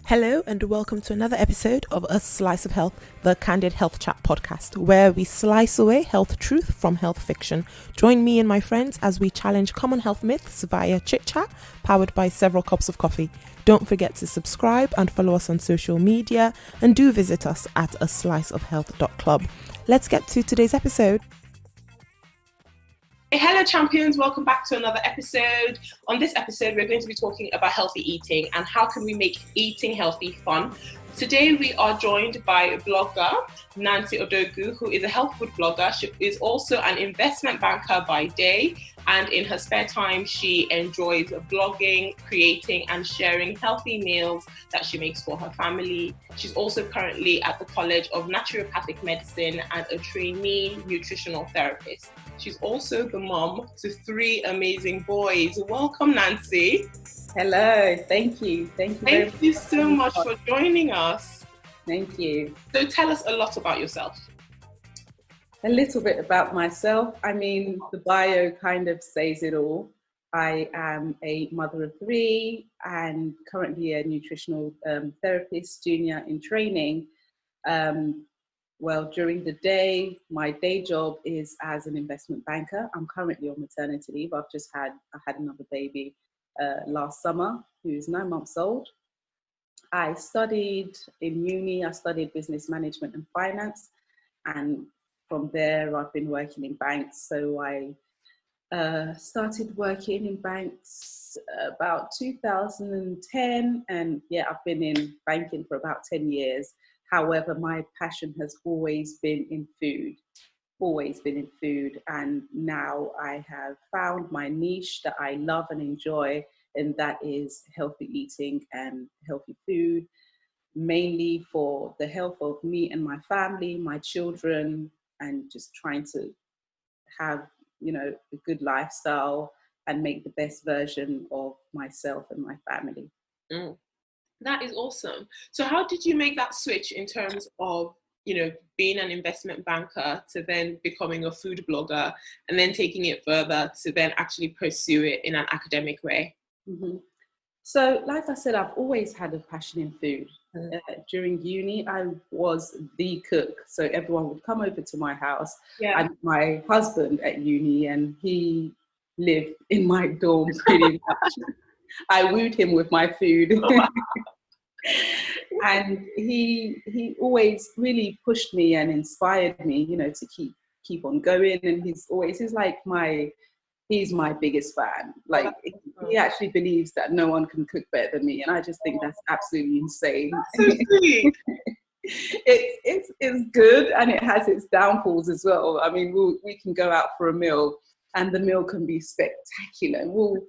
Hello and welcome to another episode of A Slice of Health, the Candid Health Chat podcast, where we slice away health truth from health fiction. Join me and my friends as we challenge common health myths via chit chat, powered by several cups of coffee. Don't forget to subscribe and follow us on social media, and do visit us at asliceofhealth.club. Let's get to today's episode. Hey, hello champions, welcome back to another episode. On this episode, we're going to be talking about healthy eating and how can we make eating healthy fun. Today, we are joined by blogger Nancy Odogwu, who is a health food blogger. She is also an investment banker by day, and in her spare time, she enjoys blogging, creating and sharing healthy meals that she makes for her family. She's also currently at the College of Naturopathic Medicine and a trainee nutritional therapist. She's also the mom to 3 amazing boys. Welcome, Nancy. Hello, thank you. Thank you so much for joining us. Thank you. So tell us a lot about yourself. A little bit about myself. I mean, the bio kind of says it all. I am a mother of 3 and currently a nutritional therapist, junior in training. Well, during the day, my day job is as an investment banker. I'm currently on maternity leave. I had another baby last summer, who's 9 months old. I studied in uni. I studied business management and finance, and from there, I've been working in banks. So I started working in banks about 2010, and I've been in banking for about 10 years. However, my passion has always been in food, and now I have found my niche that I love and enjoy, and that is healthy eating and healthy food, mainly for the health of me and my family, my children, and just trying to have, a good lifestyle and make the best version of myself and my family. That is awesome. So how did you make that switch in terms of, being an investment banker to then becoming a food blogger and then taking it further to then actually pursue it in an academic way? Mm-hmm. So, like I said, I've always had a passion in food. During uni, I was the cook. So everyone would come over to my house. Yeah. And my husband at uni, and he lived in my dorm pretty much. I wooed him with my food. And he always really pushed me and inspired me, to keep on going. And he's my biggest fan. Like, he actually believes that no one can cook better than me, and I just think that's absolutely insane. That's so sweet. It's good, and it has its downfalls as well. I mean, we can go out for a meal, and the meal can be spectacular. We'll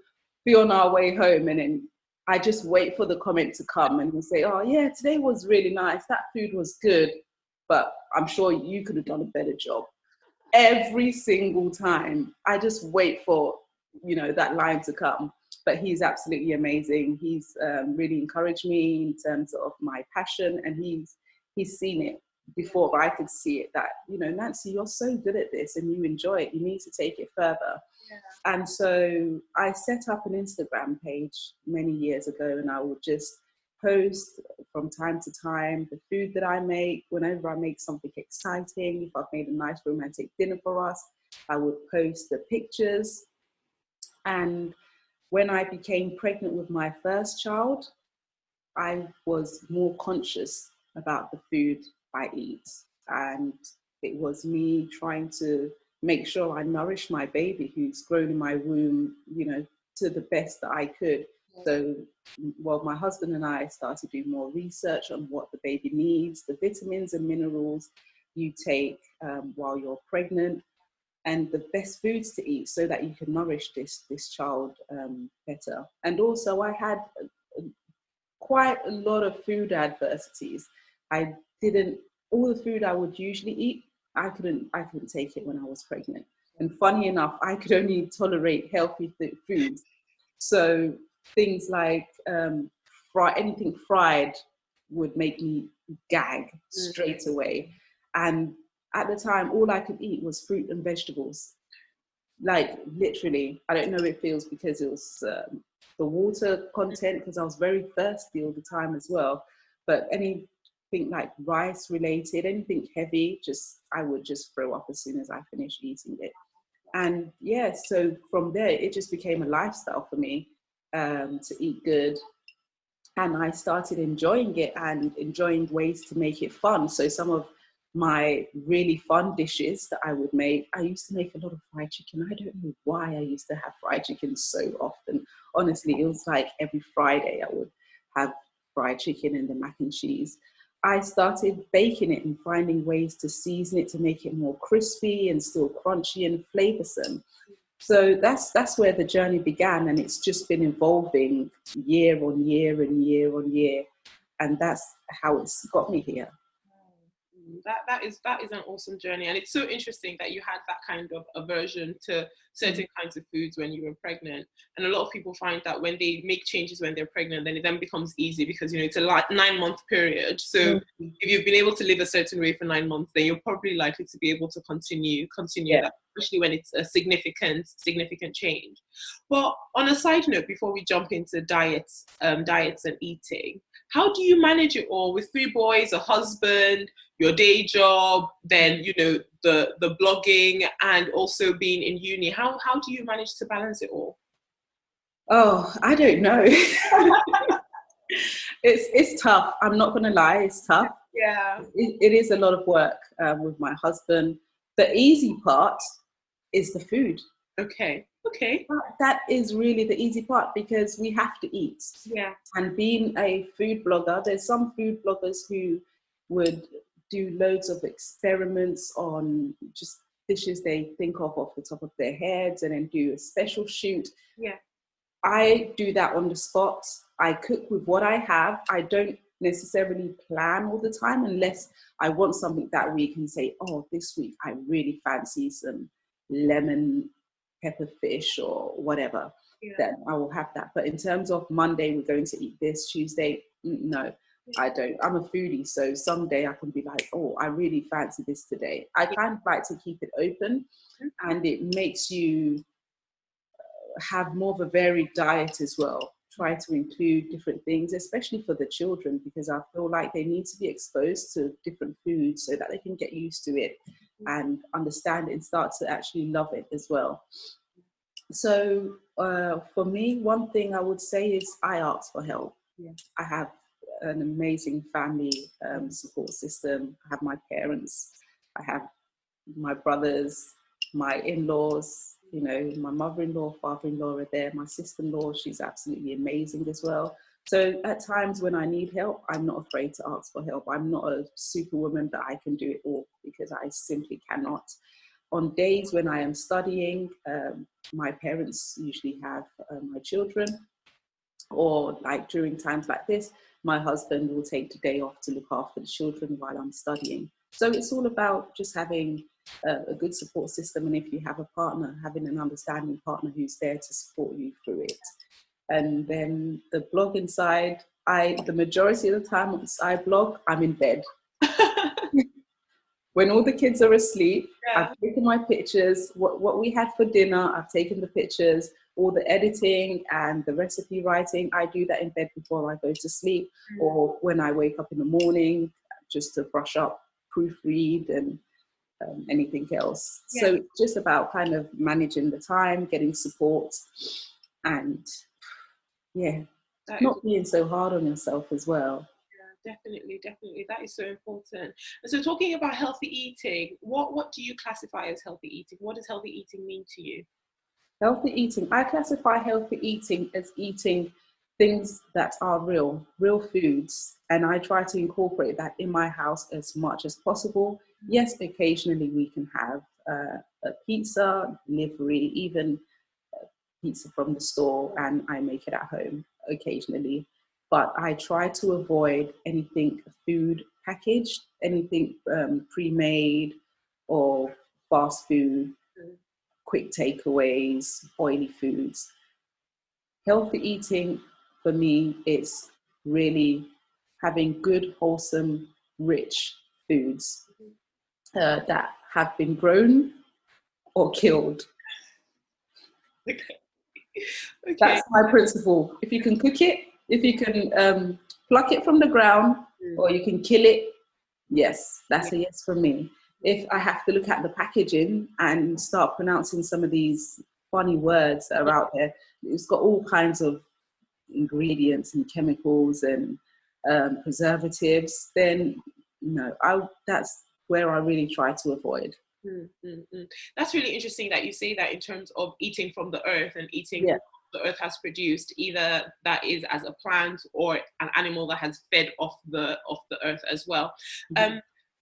be on our way home, and then I just wait for the comment to come, and we'll say, "Oh yeah, today was really nice. That food was good, but I'm sure you could have done a better job." Every single time, I just wait for, that line to come. But he's absolutely amazing. He's really encouraged me in terms of my passion, and he's seen it before I could see it, that, Nancy, you're so good at this and you enjoy it. You need to take it further. Yeah. And so I set up an Instagram page many years ago, and I would just post from time to time the food that I make. Whenever I make something exciting, if I've made a nice romantic dinner for us, I would post the pictures. And when I became pregnant with my first child, I was more conscious about the food I eat. And it was me trying to make sure I nourish my baby who's grown in my womb, to the best that I could. So, my husband and I started doing more research on what the baby needs, the vitamins and minerals you take while you're pregnant, and the best foods to eat so that you can nourish this child better. And also, I had quite a lot of food adversities. All the food I would usually eat, I couldn't take it when I was pregnant. And funny enough, I could only tolerate healthy foods. So things like anything fried would make me gag straight away. And at the time, all I could eat was fruit and vegetables. Like, literally, I don't know if it feels because it was the water content because I was very thirsty all the time as well. But anything like rice related, anything heavy, I would just throw up as soon as I finished eating it. And yeah, so from there, it just became a lifestyle for me, to eat good. And I started enjoying it and enjoying ways to make it fun. So some of my really fun dishes that I would make, I used to make a lot of fried chicken. I don't know why I used to have fried chicken so often. Honestly, it was like every Friday I would have fried chicken and the mac and cheese. I started baking it and finding ways to season it to make it more crispy and still crunchy and flavoursome. So that's where the journey began, and it's just been evolving year on year and year on year, and that's how it's got me here. That is an awesome journey, and it's so interesting that you had that kind of aversion to certain kinds of foods when you were pregnant. And a lot of people find that when they make changes when they're pregnant, then it then becomes easy because it's a 9-month period. So if you've been able to live a certain way for 9 months, then you're probably likely to be able to continue that, especially when it's a significant change. Well, on a side note, before we jump into diets and eating, how do you manage it all with 3 boys, a husband, your day job, then the blogging, and also being in uni? How do you manage to balance it all? Oh, I don't know. It's tough. I'm not going to lie. It's tough. Yeah. It is a lot of work with my husband. The easy part is the food. Okay. That is really the easy part because we have to eat. Yeah. And being a food blogger, there's some food bloggers who would do loads of experiments on just dishes they think of off the top of their heads and then do a special shoot. Yeah. I do that on the spot. I cook with what I have. I don't necessarily plan all the time unless I want something that week and say, oh, this week I really fancy some lemon pepper fish or whatever. Yeah. Then I will have that. But in terms of Monday, we're going to eat this, Tuesday, no. I don't. I'm a foodie, so someday I can be like, oh, I really fancy this today. I kind of like to keep it open, and it makes you have more of a varied diet as well. Try to include different things, especially for the children, because I feel like they need to be exposed to different foods so that they can get used to it and understand it and start to actually love it as well. So for me, one thing I would say is I ask for help. Yeah. I have an amazing family support system. I have my parents, I have my brothers, my in-laws, my mother-in-law, father-in-law are there, my sister-in-law, she's absolutely amazing as well. So at times when I need help, I'm not afraid to ask for help. I'm not a superwoman that I can do it all, because I simply cannot. On days when I am studying, my parents usually have my children, or like during times like this, my husband will take the day off to look after the children while I'm studying. So it's all about just having a good support system, and if you have a partner, having an understanding partner who's there to support you through it. And then the blogging side, the majority of the time once I blog, I'm in bed. When all the kids are asleep, I've taken my pictures, what we had for dinner, I've taken the pictures, all the editing and the recipe writing, I do that in bed before I go to sleep, or when I wake up in the morning, just to brush up, proofread, and anything else. Yeah. So it's just about kind of managing the time, getting support, and not being so hard on yourself as well. Definitely. That is so important. And so talking about healthy eating, what do you classify as healthy eating? What does healthy eating mean to you? Healthy eating, I classify healthy eating as eating things that are real foods. And I try to incorporate that in my house as much as possible. Yes, occasionally we can have a pizza, delivery, even pizza from the store, and I make it at home occasionally. But I try to avoid anything food packaged, anything pre-made or fast food, quick takeaways, oily foods. Healthy eating for me is really having good, wholesome, rich foods that have been grown or killed. Okay. That's my principle. If you can cook it, if you can pluck it from the ground, or you can kill it, yes, that's a yes from me. If I have to look at the packaging and start pronouncing some of these funny words that are out there, it's got all kinds of ingredients and chemicals and preservatives, then that's where I really try to avoid. That's really interesting that you say that in terms of eating from the earth and eating Yeah. the earth has produced, either that is as a plant or an animal that has fed off the earth as well.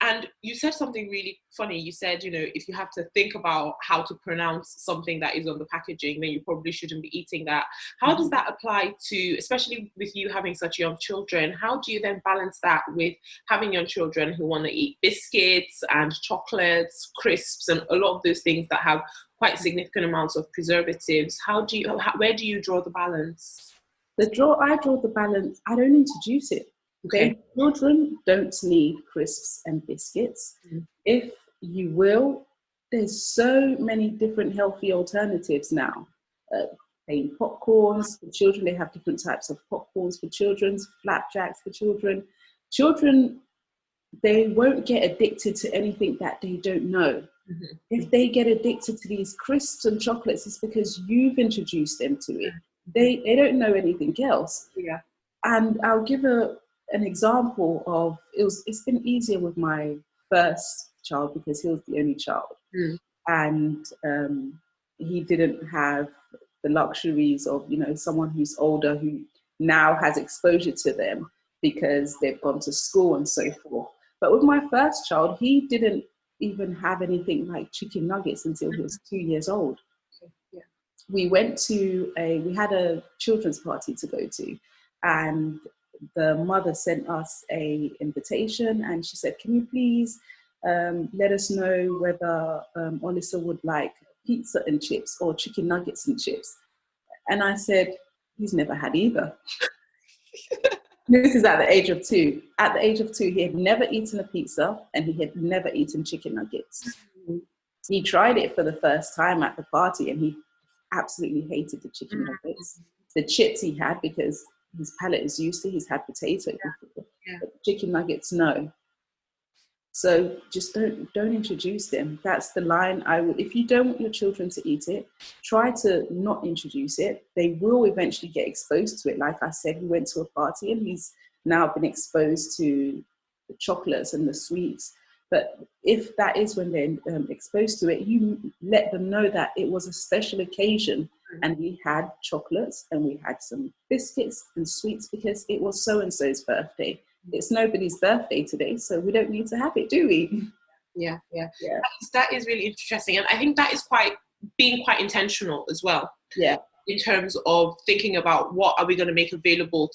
And you said something really funny. You said, if you have to think about how to pronounce something that is on the packaging, then you probably shouldn't be eating that. How does that apply to, especially with you having such young children, how do you then balance that with having young children who want to eat biscuits and chocolates, crisps, and a lot of those things that have quite significant amounts of preservatives? Where do you draw the balance? I draw the balance. I don't introduce it. Okay. Children don't need crisps and biscuits. If you will, there's so many different healthy alternatives now. Plain popcorns for children, they have different types of popcorns for children, flapjacks for children. Children, they won't get addicted to anything that they don't know. If they get addicted to these crisps and chocolates, it's because you've introduced them to it. They don't know anything else. Yeah. And I'll give an example of, it's been easier with my first child because he was the only child. And he didn't have the luxuries of, someone who's older who now has exposure to them because they've gone to school and so forth. But with my first child, he didn't even have anything like chicken nuggets until he was 2 years old. We had a children's party to go to, and the mother sent us a invitation, and she said, can you please let us know whether Olisa would like pizza and chips or chicken nuggets and chips? And I said, he's never had either. This is at the age of 2. At the age of 2, he had never eaten a pizza and he had never eaten chicken nuggets. He tried it for the first time at the party and he absolutely hated the chicken nuggets. The chips he had, because his palate is used to, he's had potato before. But chicken nuggets, no. So just don't introduce them. That's the line I would. If you don't want your children to eat it, try to not introduce it. They will eventually get exposed to it. Like I said, we went to a party and he's now been exposed to the chocolates and the sweets. But if that is when they're exposed to it, you let them know that it was a special occasion and we had chocolates and we had some biscuits and sweets because it was so-and-so's birthday. It's nobody's birthday today, so we don't need to have it, do we? Yeah. That is really interesting. And I think that is being quite intentional as well. Yeah. In terms of thinking about what are we going to make available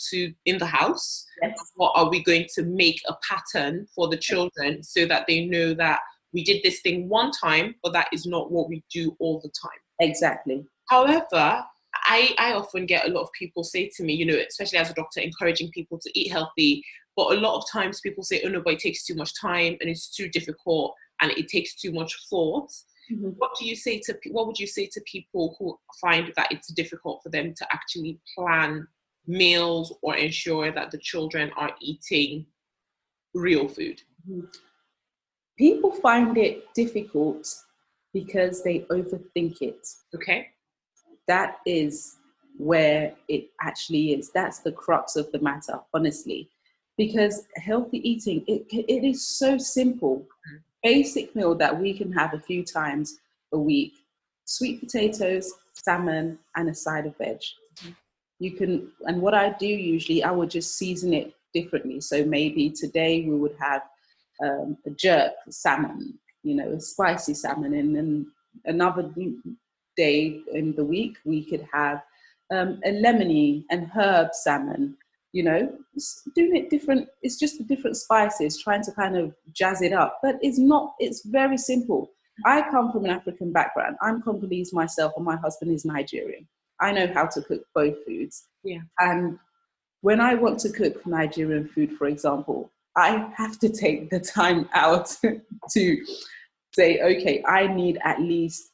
in the house? Yes. What are we going to make a pattern for the children so that they know that we did this thing one time, but that is not what we do all the time. Exactly. However, I often get a lot of people say to me, especially as a doctor, encouraging people to eat healthy. But a lot of times people say, oh no, but it takes too much time and it's too difficult and it takes too much thought. What would you say to people who find that it's difficult for them to actually plan meals or ensure that the children are eating real food? People find it difficult because they overthink it. Okay. That is where it actually is. That's the crux of the matter, honestly. Because healthy eating, it is so simple. Basic meal that we can have a few times a week: sweet potatoes, salmon, and a side of veg. And what I do usually, I would just season it differently. So maybe today we would have a jerk salmon, a spicy salmon, and then another day in the week we could have a lemony and herb salmon. Doing it different. It's just the different spices, trying to kind of jazz it up. But it's very simple. I come from an African background. I'm Congolese myself and my husband is Nigerian. I know how to cook both foods. Yeah. And when I want to cook Nigerian food, for example, I have to take the time out to say, okay, I need at least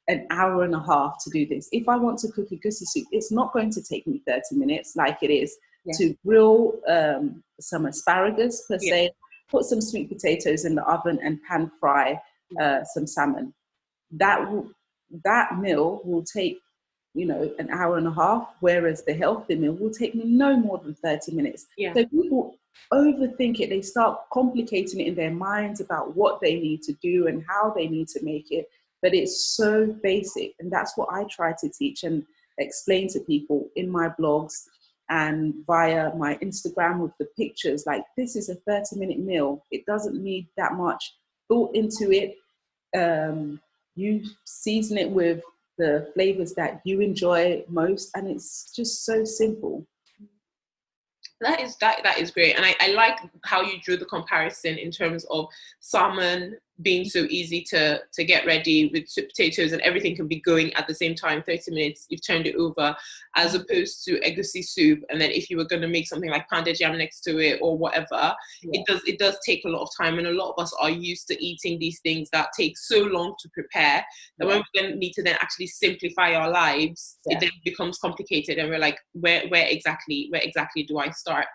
an hour and a half to do this. If I want to cook a goosey soup, it's not going to take me 30 minutes like it is to grill some asparagus per se, put some sweet potatoes in the oven and pan fry some salmon. That meal will take, an hour and a half, whereas the healthy meal will take me no more than 30 minutes. Yeah. So people overthink it. They start complicating it in their minds about what they need to do and how they need to make it. But it's so basic. And that's what I try to teach and explain to people in my blogs and via my Instagram with the pictures. Like, this is a 30-minute meal. It doesn't need that much thought into it. You season it with the flavors that you enjoy most, and it's just so simple. That is great, and I like how you drew the comparison in terms of salmon being so easy to get ready with sweet potatoes, and everything can be going at the same time. 30 minutes, you've turned it over, as opposed to egusi soup. And then if you were going to make something like pounded yam next to it or whatever, it does take a lot of time, and a lot of us are used to eating these things that take so long to prepare that when we then need to then actually simplify our lives, it then becomes complicated, and we're like, where exactly do I start?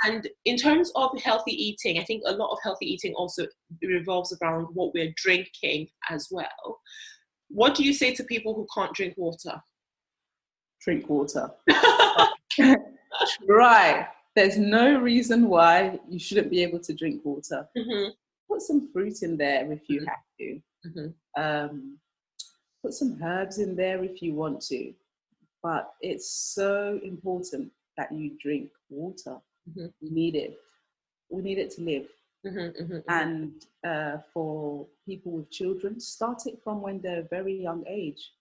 And in terms of healthy eating, I think a lot of healthy eating also revolves around what we're drinking as well. What do you say to people who can't drink water? Drink water. Try. There's no reason why you shouldn't be able to drink water. Put some fruit in there if you have to. Put some herbs in there if you want to. But it's so important that you drink water. You need it. We need it to live. And for people with children, start it from when they're a very young age.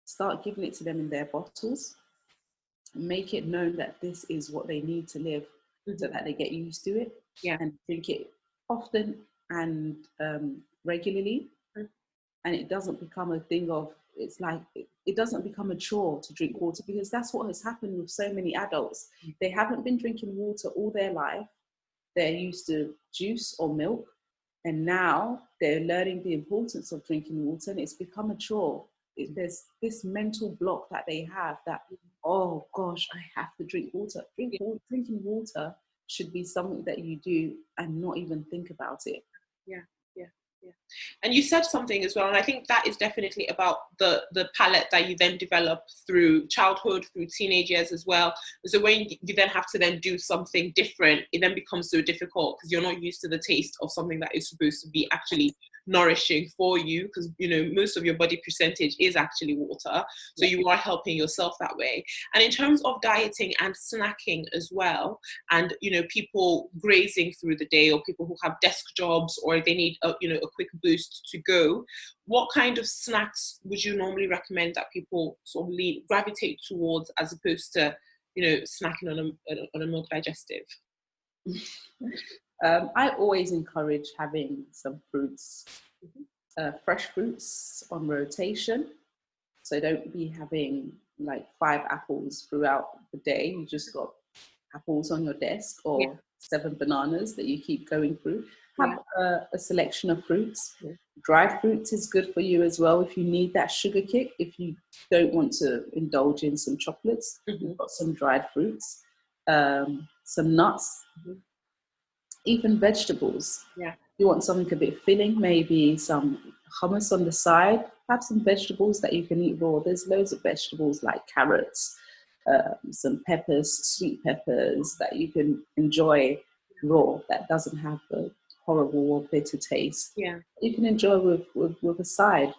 Start giving it to them in their bottles. Make it known that this is what they need to live, so that they get used to it and drink it often and regularly. And it doesn't become a thing of, it's like, it doesn't become a chore to drink water, because that's what has happened with so many adults. They haven't been drinking water all their life. They're used to juice or milk, and now they're learning the importance of drinking water, and it's become a chore. There's this mental block that they have that, oh gosh, I have to drink water. Drinking water should be something that you do and not even think about it. And you said something as well, and I think that is definitely about the palate that you then develop through childhood, through teenage years as well. So when you then have to then do something different, it then becomes so difficult because you're not used to the taste of something that is supposed to be actually nourishing for you, because most of your body percentage is actually water, so you are helping yourself that way. And in terms of dieting and snacking as well, and people grazing through the day, or people who have desk jobs, or they need a quick boost to go, what kind of snacks would you normally recommend that people sort of gravitate towards, as opposed to snacking on a milk digestive? I always encourage having some fruits, fresh fruits on rotation. So don't be having like 5 apples throughout the day. You just got apples on your desk, or 7 bananas that you keep going through. Have a selection of fruits. Dried fruits is good for you as well if you need that sugar kick. If you don't want to indulge in some chocolates, you've got some dried fruits, some nuts. Even vegetables. You want something a bit filling, maybe some hummus on the side. Have some vegetables that you can eat raw. There's loads of vegetables like carrots, some peppers, sweet peppers that you can enjoy raw, that doesn't have the horrible or bitter taste. You can enjoy with a side.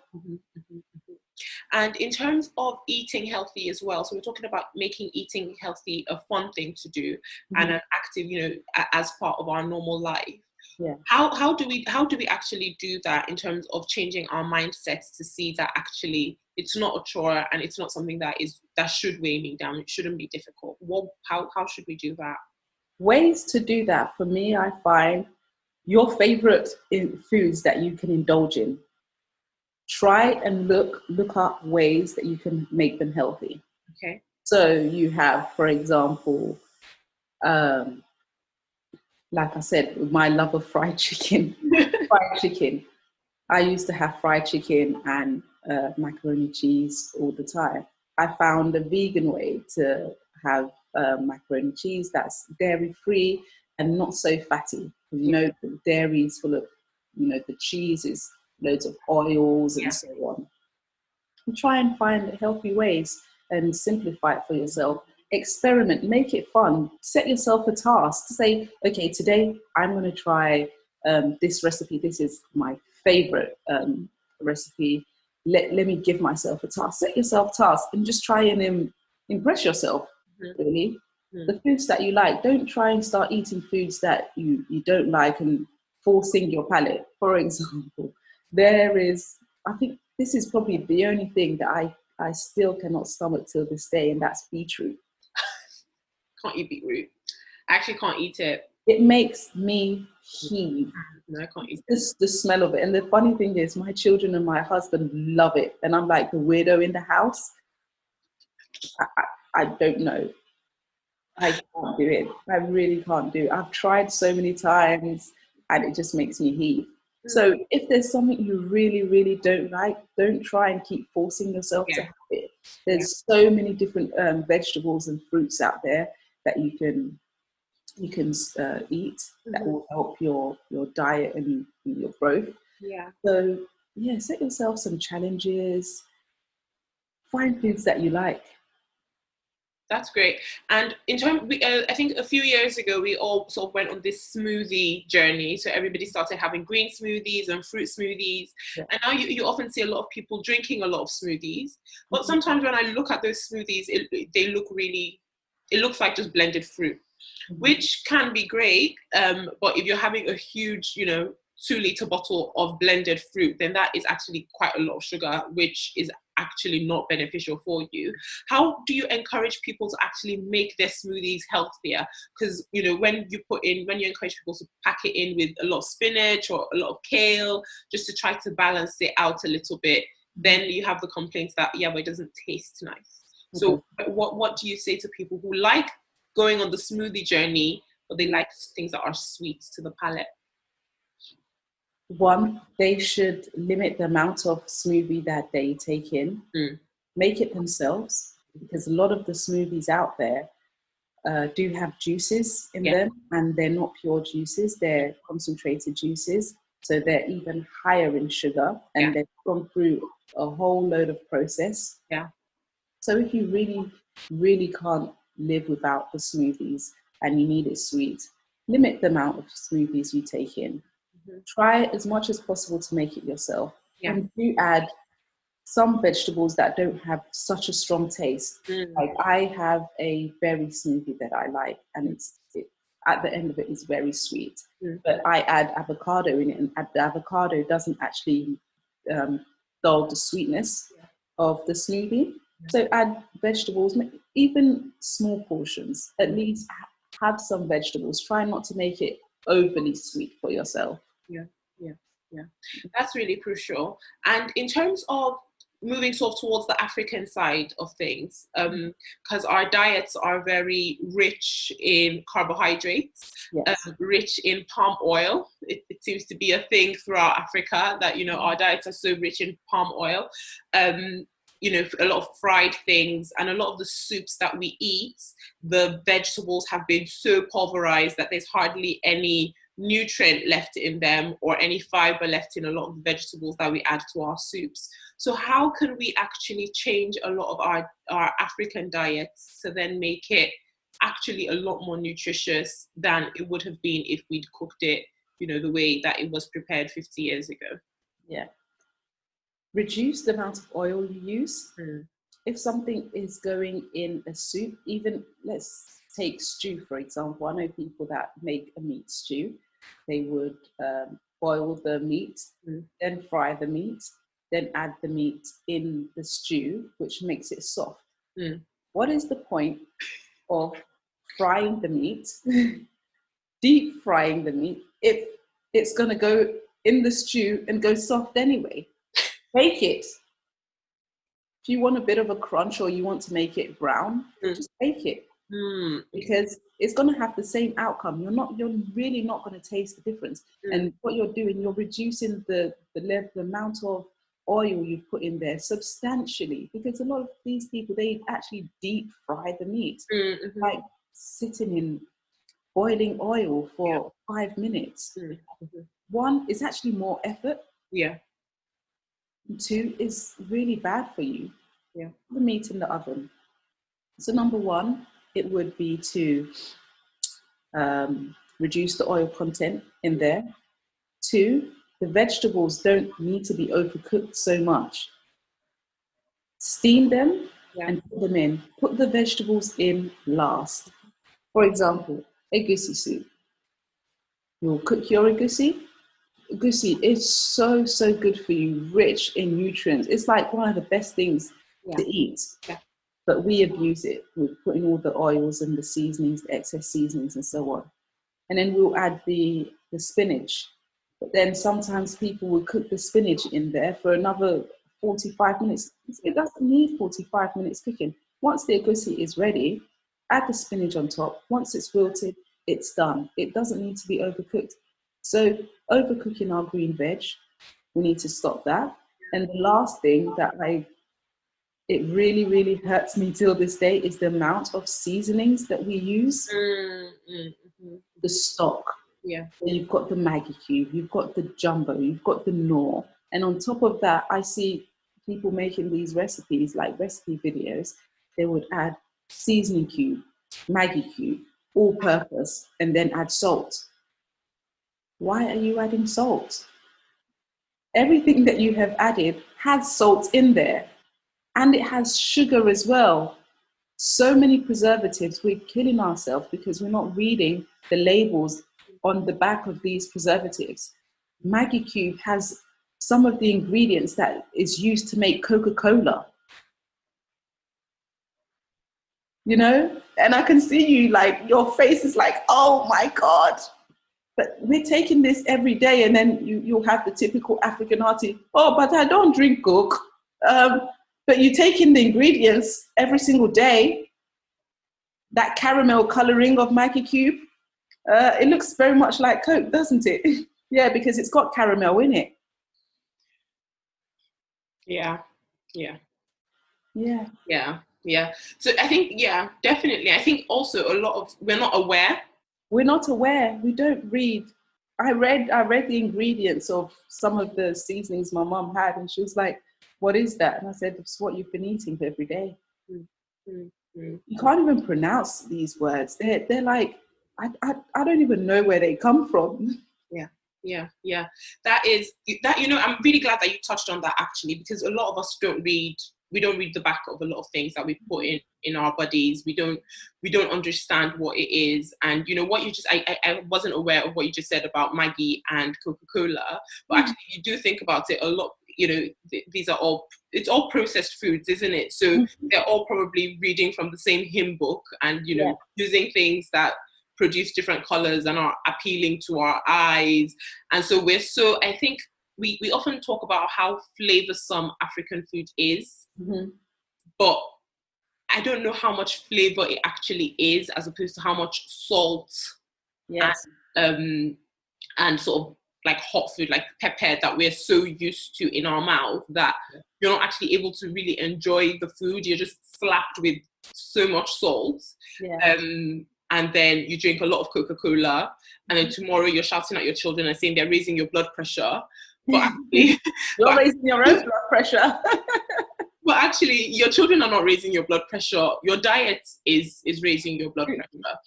And in terms of eating healthy as well, so we're talking about making eating healthy a fun thing to do and an active, as part of our normal life. How do we actually do that in terms of changing our mindsets to see that actually it's not a chore and it's not something that should weigh me down? It shouldn't be difficult. How should we do that? Ways to do that, for me, I find your favorite foods that you can indulge in. Try and look up ways that you can make them healthy. Okay. So you have, for example, like I said, with my love of fried chicken. I used to have fried chicken and macaroni cheese all the time. I found a vegan way to have macaroni cheese that's dairy free and not so fatty. You know, the dairy is full of, you know, the cheese is loads of oils and so on. And try and find healthy ways and simplify it for yourself. Experiment, make it fun. Set yourself a task to say, okay, today I'm going to try this recipe. This is my favorite recipe. Let me give myself a task. Set yourself tasks and just try and impress yourself, really. The foods that you like, don't try and start eating foods that you don't like and forcing your palate. For example, I think this is probably the only thing that I still cannot stomach till this day, and that's beetroot. Can't eat beetroot. I actually can't eat it. It makes me heave. No, I can't eat it. The smell of it. And the funny thing is, my children and my husband love it. And I'm like the weirdo in the house. I don't know. I can't do it. I really can't do it. I've tried so many times and it just makes me heave. So if there's something you really, really don't like, don't try and keep forcing yourself to have it. There's so many different vegetables and fruits out there that you can eat that will help your diet and your growth. So set yourself some challenges. Find foods that you like. That's great. And in terms, I think a few years ago, we all sort of went on this smoothie journey. So everybody started having green smoothies and fruit smoothies. And now you often see a lot of people drinking a lot of smoothies. But sometimes when I look at those smoothies, it looks like just blended fruit, which can be great. But if you're having a huge, 2-liter bottle of blended fruit, then that is actually quite a lot of sugar, which is actually not beneficial for you. How do you encourage people to actually make their smoothies healthier? Because when you encourage people to pack it in with a lot of spinach or a lot of kale, just to try to balance it out a little bit, then you have the complaints that but it doesn't taste nice. So what do you say to people who like going on the smoothie journey, but they like things that are sweet to the palate? One, they should limit the amount of smoothie that they take in. Make it themselves, because a lot of the smoothies out there do have juices in them, and they're not pure juices, they're concentrated juices. So they're even higher in sugar, and they've gone through a whole load of process. So if you really, really can't live without the smoothies and you need it sweet, limit the amount of smoothies you take in. Try as much as possible to make it yourself. And do add some vegetables that don't have such a strong taste. Like I have a berry smoothie that I like, and it's at the end of it is very sweet. But I add avocado in it, and the avocado doesn't actually dull the sweetness of the smoothie. So add vegetables, even small portions. At least have some vegetables. Try not to make it overly sweet for yourself. That's really crucial. And in terms of moving sort of towards the African side of things, because our diets are very rich in carbohydrates, rich in palm oil. It seems to be a thing throughout Africa that, our diets are so rich in palm oil. A lot of fried things, and a lot of the soups that we eat, the vegetables have been so pulverized that there's hardly any nutrient left in them or any fiber left in a lot of the vegetables that we add to our soups. So how can we actually change a lot of our African diets to then make it actually a lot more nutritious than it would have been if we'd cooked it, the way that it was prepared 50 years ago? Reduce the amount of oil you use. If something is going in a soup, even let's take stew, for example. I know people that make a meat stew. They would boil the meat, then fry the meat, then add the meat in the stew, which makes it soft. What is the point of frying the meat, deep frying the meat, if it's going to go in the stew and go soft anyway? Bake it. If you want a bit of a crunch or you want to make it brown, just bake it. Because because it's going to have the same outcome. You're really not going to taste the difference. And what you're doing, you're reducing the amount of oil you put in there substantially, because a lot of these people, they actually deep fry the meat, like sitting in boiling oil for 5 minutes. One, is actually more effort. Yeah. Two, is really bad for you. Yeah. The meat in the oven. So number one, it would be to reduce the oil content in there. Two, the vegetables don't need to be overcooked so much. Steam them and put them in. Put the vegetables in last. For example, egusi soup. You'll cook your egusi. Egusi is so, so good for you, rich in nutrients. It's like one of the best things to eat. Yeah. But we abuse it with putting all the oils and the seasonings, the excess seasonings and so on. And then we'll add the spinach. But then sometimes people will cook the spinach in there for another 45 minutes. It doesn't need 45 minutes cooking. Once the egusi is ready, add the spinach on top. Once it's wilted, it's done. It doesn't need to be overcooked. So overcooking our green veg, we need to stop that. And the last thing that it really, really hurts me till this day is the amount of seasonings that we use. The stock. Yeah. So you've got the Maggi cube, you've got the jumbo, you've got the Knorr. And on top of that, I see people making these recipes, like recipe videos. They would add seasoning cube, Maggi cube, all purpose, and then add salt. Why are you adding salt? Everything that you have added has salt in there, and it has sugar as well. So many preservatives, we're killing ourselves because we're not reading the labels on the back of these preservatives. Maggi cube has some of the ingredients that is used to make Coca-Cola. You know? And I can see you, like, your face is like, oh my God. But we're taking this every day, and then you'll have the typical African auntie, oh, but I don't drink Coke. But you take in the ingredients every single day. That caramel coloring of Maggi cube, it looks very much like Coke, doesn't it? Yeah, because it's got caramel in it. Yeah. So I think, definitely. I think also we're not aware. We're not aware. We don't read. I read the ingredients of some of the seasonings my mum had, and she was like, what is that? And I said, it's what you've been eating every day. You can't even pronounce these words. They're like, I don't even know where they come from. Yeah. That is that. I'm really glad that you touched on that, actually, because a lot of us don't read. We don't read the back of a lot of things that we put in our bodies. We don't understand what it is. And what you just, I wasn't aware of what you just said about Maggi and Coca-Cola, but actually you do think about it a lot. These are it's all processed foods, isn't it? So they're all probably reading from the same hymn book and, using things that produce different colors and are appealing to our eyes. And so I think we often talk about how flavorsome African food is, but I don't know how much flavor it actually is, as opposed to how much salt and sort of like hot food, like pepper, that we're so used to in our mouth that you're not actually able to really enjoy the food. You're just slapped with so much salt. And then you drink a lot of Coca-Cola, and then tomorrow you're shouting at your children and saying they're raising your blood pressure. But actually, you're raising your own blood pressure. But actually, your children are not raising your blood pressure. Your diet is raising your blood pressure.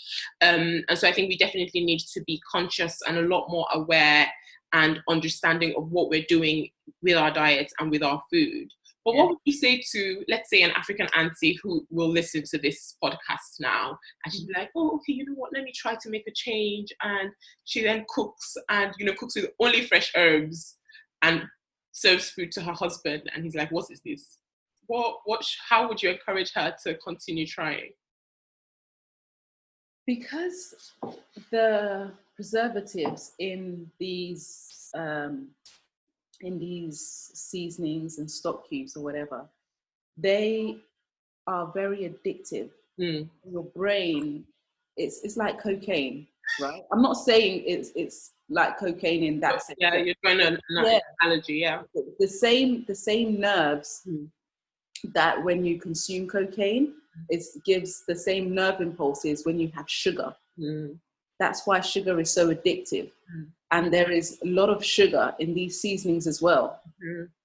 And so I think we definitely need to be conscious and a lot more aware and understanding of what we're doing with our diets and with our food. But what would you say to, let's say, an African auntie who will listen to this podcast now, and she'd be like, oh, okay, you know what, let me try to make a change. And she then cooks cooks with only fresh herbs and serves food to her husband. And he's like, what is this? How would you encourage her to continue trying? Because the preservatives in these seasonings and stock cubes or whatever, they are very addictive. Your brain it's like cocaine, right? I'm not saying it's like cocaine in that sense. Yeah, you're trying to analogy, yeah. The same nerves that when you consume cocaine, it gives the same nerve impulses when you have sugar. That's why sugar is so addictive. And there is a lot of sugar in these seasonings as well.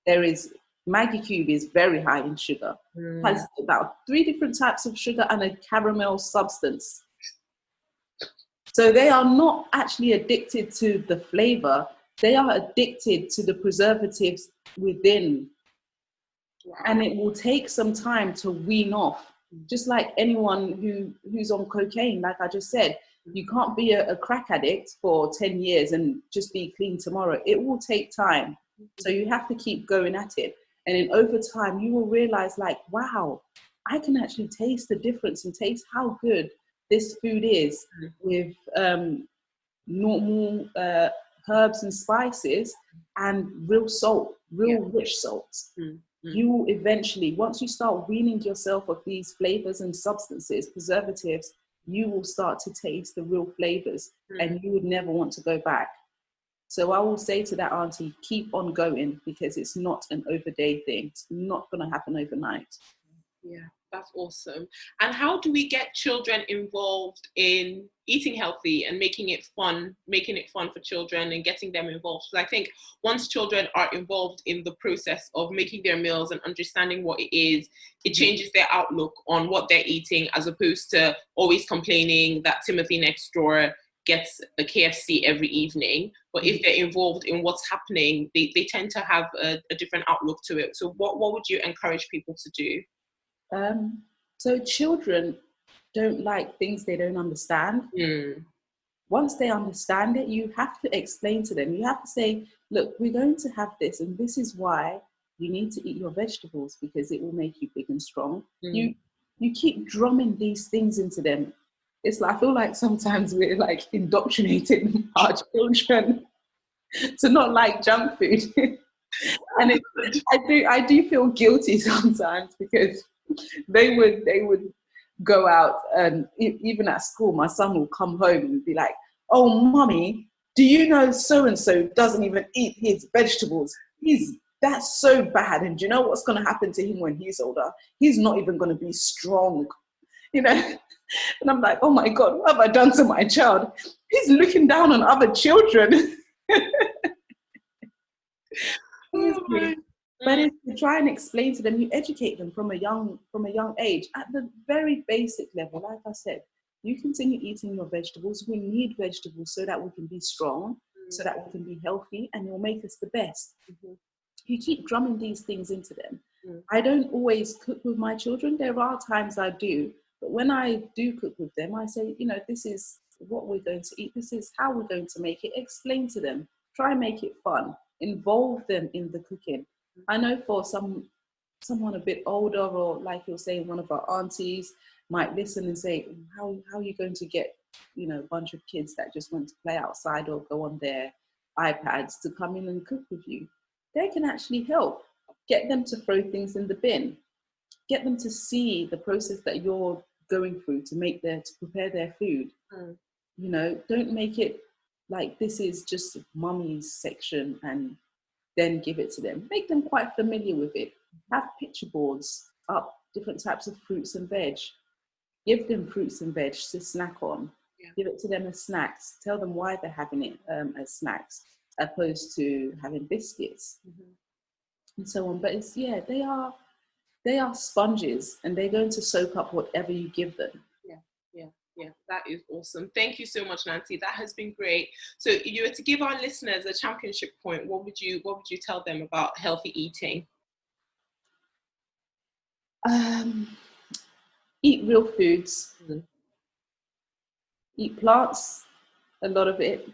There is Maggi cube is very high in sugar. Has about 3 different types of sugar and a caramel substance. So they are not actually addicted to the flavor. They are addicted to the preservatives within. Wow. And it will take some time to wean off. Just like anyone who's on cocaine, like I just said, you can't be a crack addict for 10 years and just be clean tomorrow. It will take time. So you have to keep going at it. And then over time, you will realize like, wow, I can actually taste the difference and taste how good this food is with normal herbs and spices and real salt, rich salts. You will eventually, once you start weaning yourself of these flavors and substances, preservatives, you will start to taste the real flavors and you would never want to go back. So I will say to that auntie, keep on going, because it's not an overday thing. It's not going to happen overnight. Yeah, that's awesome. And how do we get children involved in eating healthy and making it fun for children and getting them involved? So I think once children are involved in the process of making their meals and understanding what it is, it changes their outlook on what they're eating, as opposed to always complaining that Timothy next door gets a KFC every evening. But if they're involved in what's happening, they tend to have a different outlook to it. So what would you encourage people to do? So children don't like things they don't understand. Once they understand it, you have to explain to them. You have to say, look, we're going to have this, and this is why you need to eat your vegetables, because it will make you big and strong. You keep drumming these things into them. It's like, I feel like sometimes we're like indoctrinating our children to not like junk food. And I do feel guilty sometimes, because they would go out, and even at school, my son will come home and be like, oh, mommy, do you know so-and-so doesn't even eat his vegetables? That's so bad. And do you know what's going to happen to him when he's older? He's not even going to be strong, you know? And I'm like, oh my God, what have I done to my child? He's looking down on other children. But if you try and explain to them, you educate them from a young age at the very basic level. Like I said, you continue eating your vegetables. We need vegetables so that we can be strong, so that we can be healthy, and it will make us the best. You keep drumming these things into them. I don't always cook with my children. There are times I do, but when I do cook with them, I say, this is what we're going to eat. This is how we're going to make it. Explain to them. Try and make it fun. Involve them in the cooking. I know for someone a bit older, or like you're saying, one of our aunties might listen and say, how are you going to get, a bunch of kids that just want to play outside or go on their iPads to come in and cook with you? They can actually help. Get them to throw things in the bin. Get them to see the process that you're going through to prepare their food. Don't make it like this is just mummy's section and then give it to them. Make them quite familiar with it. Have picture boards up, different types of fruits and veg. Give them fruits and veg to snack on. Give it to them as snacks. Tell them why they're having it as snacks, opposed to having biscuits and so on. But they are sponges, and they're going to soak up whatever you give them. Yeah, that is awesome. Thank you so much, Nancy. That has been great. So if you were to give our listeners a championship point, what would you tell them about healthy eating? Eat real foods. Eat plants, a lot of it.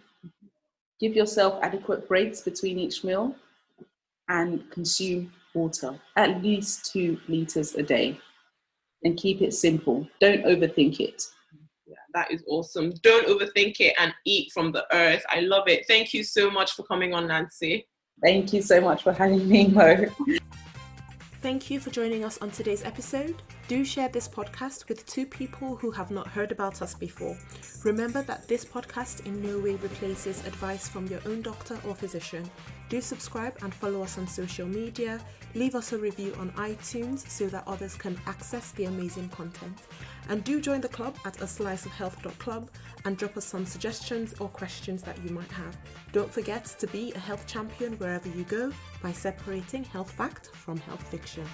Give yourself adequate breaks between each meal, and consume water, at least 2 liters a day, and keep it simple. Don't overthink it. Yeah, that is awesome. Don't overthink it and eat from the earth. I love it. Thank you so much for coming on, Nancy. Thank you so much for having me, Mo. Thank you for joining us on today's episode. Do share this podcast with 2 people who have not heard about us before. Remember that this podcast in no way replaces advice from your own doctor or physician. Do subscribe and follow us on social media. Leave us a review on iTunes so that others can access the amazing content. And do join the club at asliceofhealth.club and drop us some suggestions or questions that you might have. Don't forget to be a health champion wherever you go by separating health fact from health fiction.